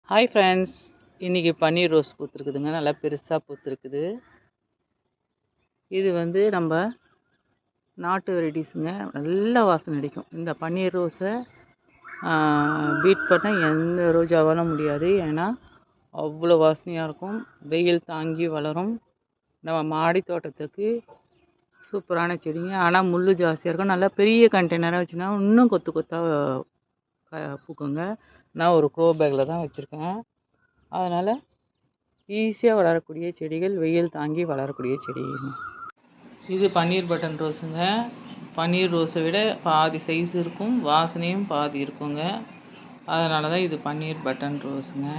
Hi friends, இன்றைக்கி பன்னீர் rose பூத்துருக்குதுங்க. நல்லா பெருசாக பூத்துருக்குது. இது வந்து நம்ம நாட்டு வெரைட்டிஸுங்க. நல்ல வாசனை அடிக்கும். இந்த பன்னீர் ரோஸை பீட் பண்ணால் எந்த ரோஜாவாலும் முடியாது. ஏன்னா அவ்வளோ வாசனையாக இருக்கும். வெயில் தாங்கி வளரும். நம்ம மாடி தோட்டத்துக்கு சூப்பரான செடிங்க. ஆனால் முள் ஜாஸ்தியாக இருக்கும். நல்லா பெரிய கண்டெய்னராக வச்சுன்னா இன்னும் கொத்து கொத்தாக பூக்குங்க. நான் ஒரு க்ரோ பேக்கில் தான் வச்சுருக்கேன். அதனால் ஈஸியாக வளரக்கூடிய செடிகள், வெயில் தாங்கி வளரக்கூடிய செடி. இது பன்னீர் பட்டன் ரோஸுங்க. பன்னீர் ரோஸை விட பாதி சைஸ் இருக்கும், வாசனையும் பாதி இருக்குங்க. அதனால தான் இது பன்னீர் பட்டன் ரோஸுங்க.